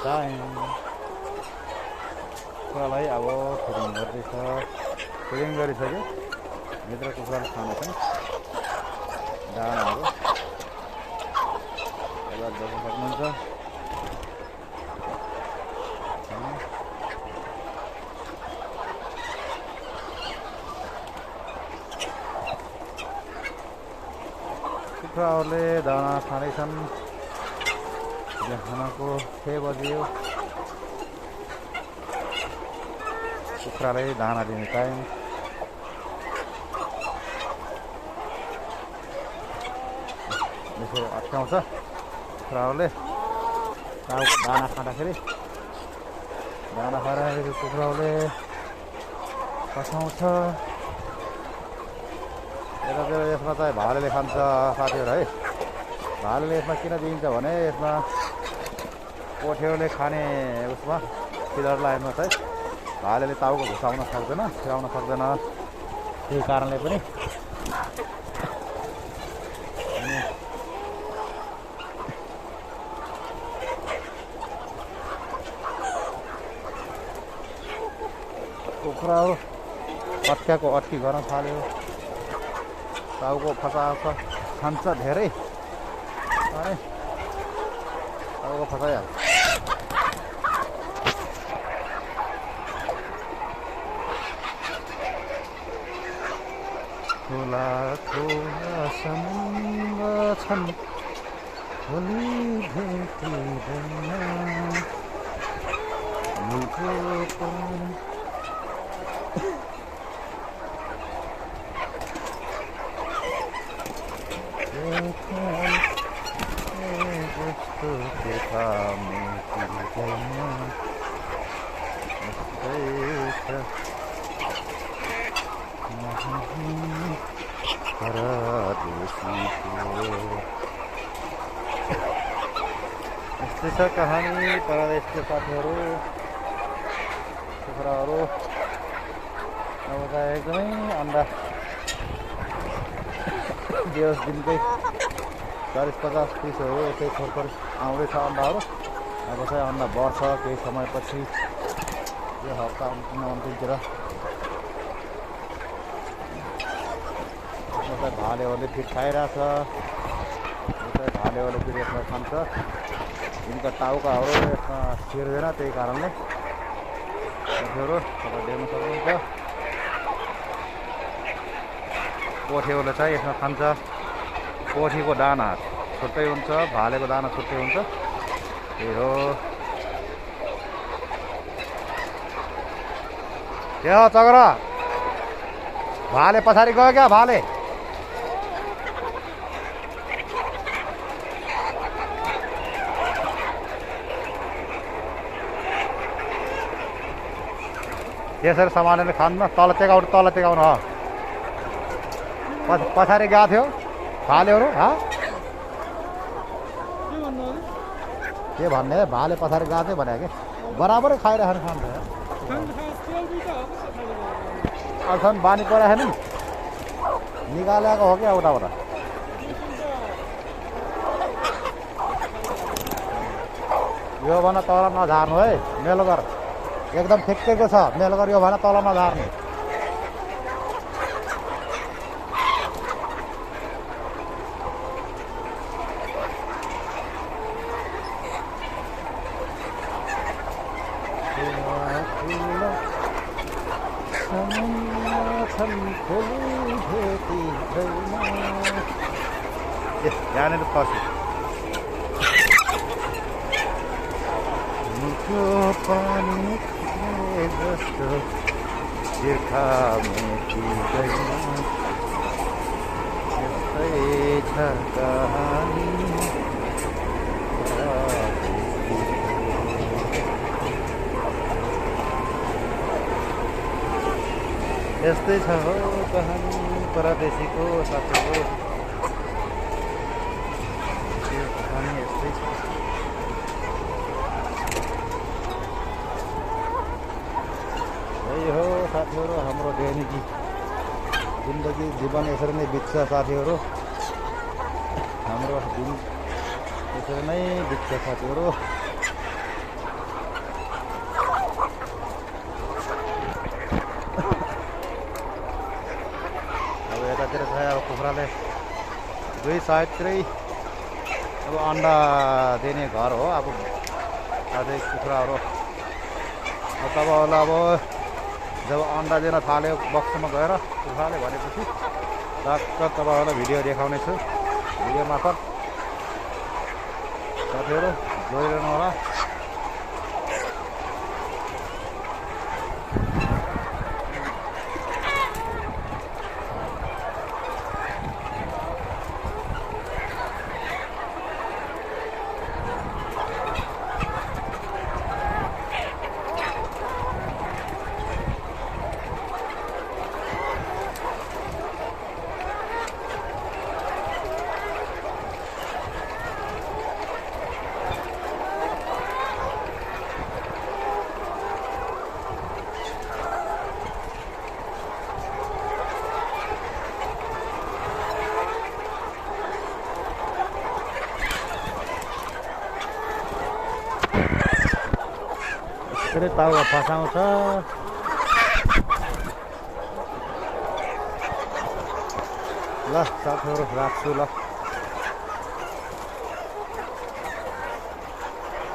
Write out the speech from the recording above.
time. कुखुरालाई अब feeding गर्दैछ। फिडिङ गरिसक्यो। भित्र कुखुराले खाँदैछन् दानाहरू। यसलाई देख्न सक्नुहुन्छ। कुखुराहरूले दाना खाँदैछन्। बिहानको 6 बज्यो। कुखुरालाई दाना दिने टाइम। यसरी अट्काउँछ कुखुराहरूले टाउको दाना खाँदाखेरि। दाना खाँदाखेरि कुखुराहरूले पसाउँछ। यतातिर यसमा चाहिँ भालेले खान्छ साथीहरू है। भालेले यसमा किन दिइन्छ भने यसमा कोठेहरूले खाने उसमा फिडर लाइनमा चाहिँ भालेले टाउको घुसाउन सक्दैन, खिलाउन सक्दैन। त्यही कारणले पनि कुखुराहरू अट्क्याएको अट्की गर्न थाल्यो। टाउको फसाउँछ, खान्छ धेरै अनि टाउको फसाइहाल्छ। ठुला ठुला समुद्र छन्, भोलि भेटिँदैन मुलको पानी। यस्तै छ कहानी परदेशको साथीहरू। कुखुराहरू अब त एकदमै अन्डा दिनकै 40-50-30 यस्तै थोर आउँदैछ अन्डाहरू। अब चाहिँ अन्डा बढ्छ केही समयपछि, यो हप्ता अन्तिमतिर। भालेहरूले फिट खाइरहेछ। भालेहरूले फेरि यसमा खान्छ। यिनका टाउकाहरू यसमा छिर्दैन, त्यही कारणले साथीहरू तपाईँ देख्न सक्नुहुन्छ। कोठेहरूले चाहिँ यसमा खान्छ। कोठीको दाना छुट्टै हुन्छ, भालेको दाना छुट्टै हुन्छ। त्यही हो। के हो चक्रा? भाले पछाडि गयो क्या भाले? यसरी सामानले खान्न। तल टेकाउनु हो। पछाडि गएको थियो भालेहरू। के भन्ने? भाले पछाडि गएको थियो भने कि बराबरै खाइरहेको खान्छ। अल्छन् बानी परेको नि, निकालेको हो क्या उताबाट। यो भन तल नझार्नु है, मेलो गर। एकदम ठिक्कैको छ, मेलो गर। यो भन तल नझार्नु। यहाँनिर पस्यो। मुखको पानी जस्तो तिर्खा मेटिँदैन, यस्तै छ कहानी। यस्तै छ हो कहानी परदेशीको साथीको। यो कहानी यस्तै छ। यही हो साथीहरू हाम्रो दैनिकी जिन्दगी, जीवन यसरी नै बित्छ साथीहरू। हाम्रो दिन यसरी नै बित्छ साथीहरू। कुखुराले दुई साइडतिरै अब अन्डा दिने घर हो। अब अझै कुखुराहरू तपाईँहरूलाई अब जब अन्डा दिन थाल्यो बक्समा गएर कुखुराले भनेपछि टक्क तपाईँहरूलाई भिडियो देखाउनेछु। भिडियो मार्फत साथीहरू जोडिरहनु होला। यसरी ताउमा फसाउँछ। ल साथीहरू राख्छु ल।